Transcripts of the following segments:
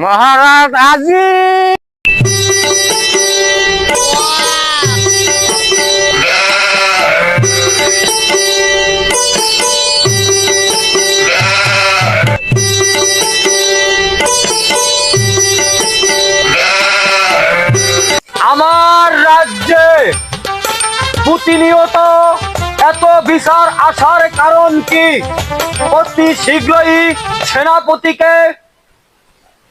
মহারাজ আজি আমার রাজ্যে প্রতিনিয়ত এত বিচার আসার কারণ কি? অতি শীঘ্রই সেনাপতিকে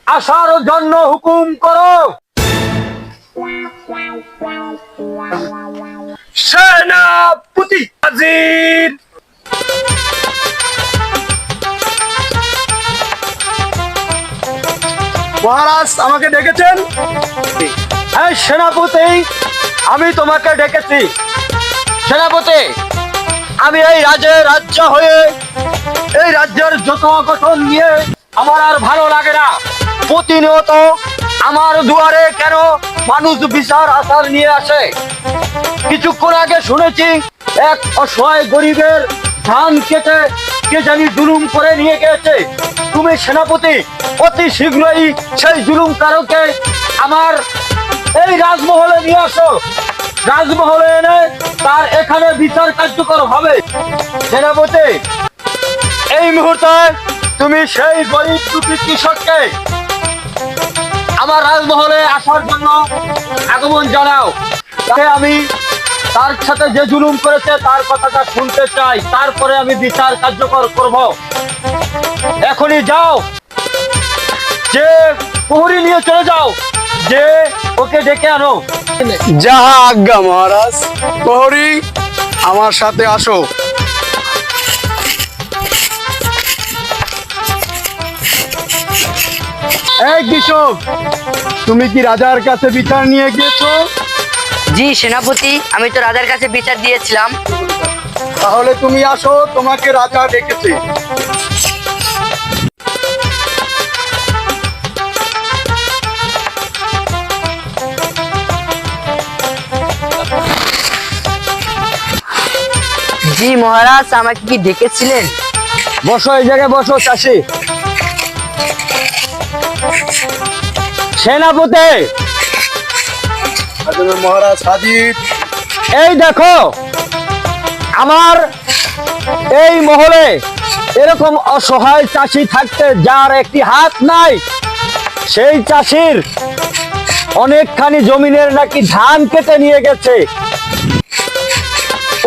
আসার জন্য হুকুম করো। সেনাপতি হাজির। মহারাজ আমাকে ডেকেছেন? হ্যাঁ সেনাপতি, আমি তোমাকে ডেকেছি। সেনাপতি, আমি এই রাজ্য হয়ে এই রাজ্যের যত গঠন নিয়ে আমার আর ভালো লাগে না। প্রতিনিয়ত আমার দুয়ারে কেন মানুষ বিচার আচার নিয়ে আসে? কিছুক্ষণ আগে শুনেছি এক অসহায় গরিবের ধান কেটে কে জানি জুলুম করে নিয়ে গেছে। তুমি সেনাপতি অতি শীঘ্রই সেই জুলুমকারকে আমার এই রাজমহলে নিয়ে আসো। রাজমহলে এনে তার এখানে বিচার কার্যকর হবে। সেনাপতি, এই মুহূর্তে তুমি সেই গরিব দুঃখী কৃষককে আমার রাজমহলে আসার জন্য আগমন জানাও। তাকে আমি তার সাথে যে জুলুম করেছে তার কথাটা শুনতে চাই, তারপরে আমি বিচার কার্যকর করব। এখনই যাও, যে প্রহরী নিয়ে চলে যাও, যে ওকে ডেকে আনো। যাহা আজ্ঞা মহারাজ। প্রহরী আমার সাথে আসো। এই কৃষক, তুমি কি রাজার কাছে বিচার নিয়ে গিয়েছো? জি সেনাপতি, আমি তো রাজার কাছে বিচার দিয়েছিলাম। তাহলে তুমি আসো, তোমাকে রাজা ডেকেছে। জি মহারাজ, আমাকে কি ডেকেছিলেন? বসো, এই জায়গায় বসো চাষি। সেনাপতি, মহারাজ হাজির। এই দেখো, আমার এই মহলে এরকম অসহায় চাষি থাকতে যার একটি হাত নাই, সেই চাষির অনেকখানি জমিনের নাকি ধান কেটে নিয়ে গেছে।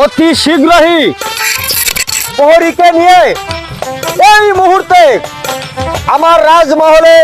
অতি শীঘ্রই প্রহরীকে নিয়ে এই মুহূর্তে আমার রাজমহলে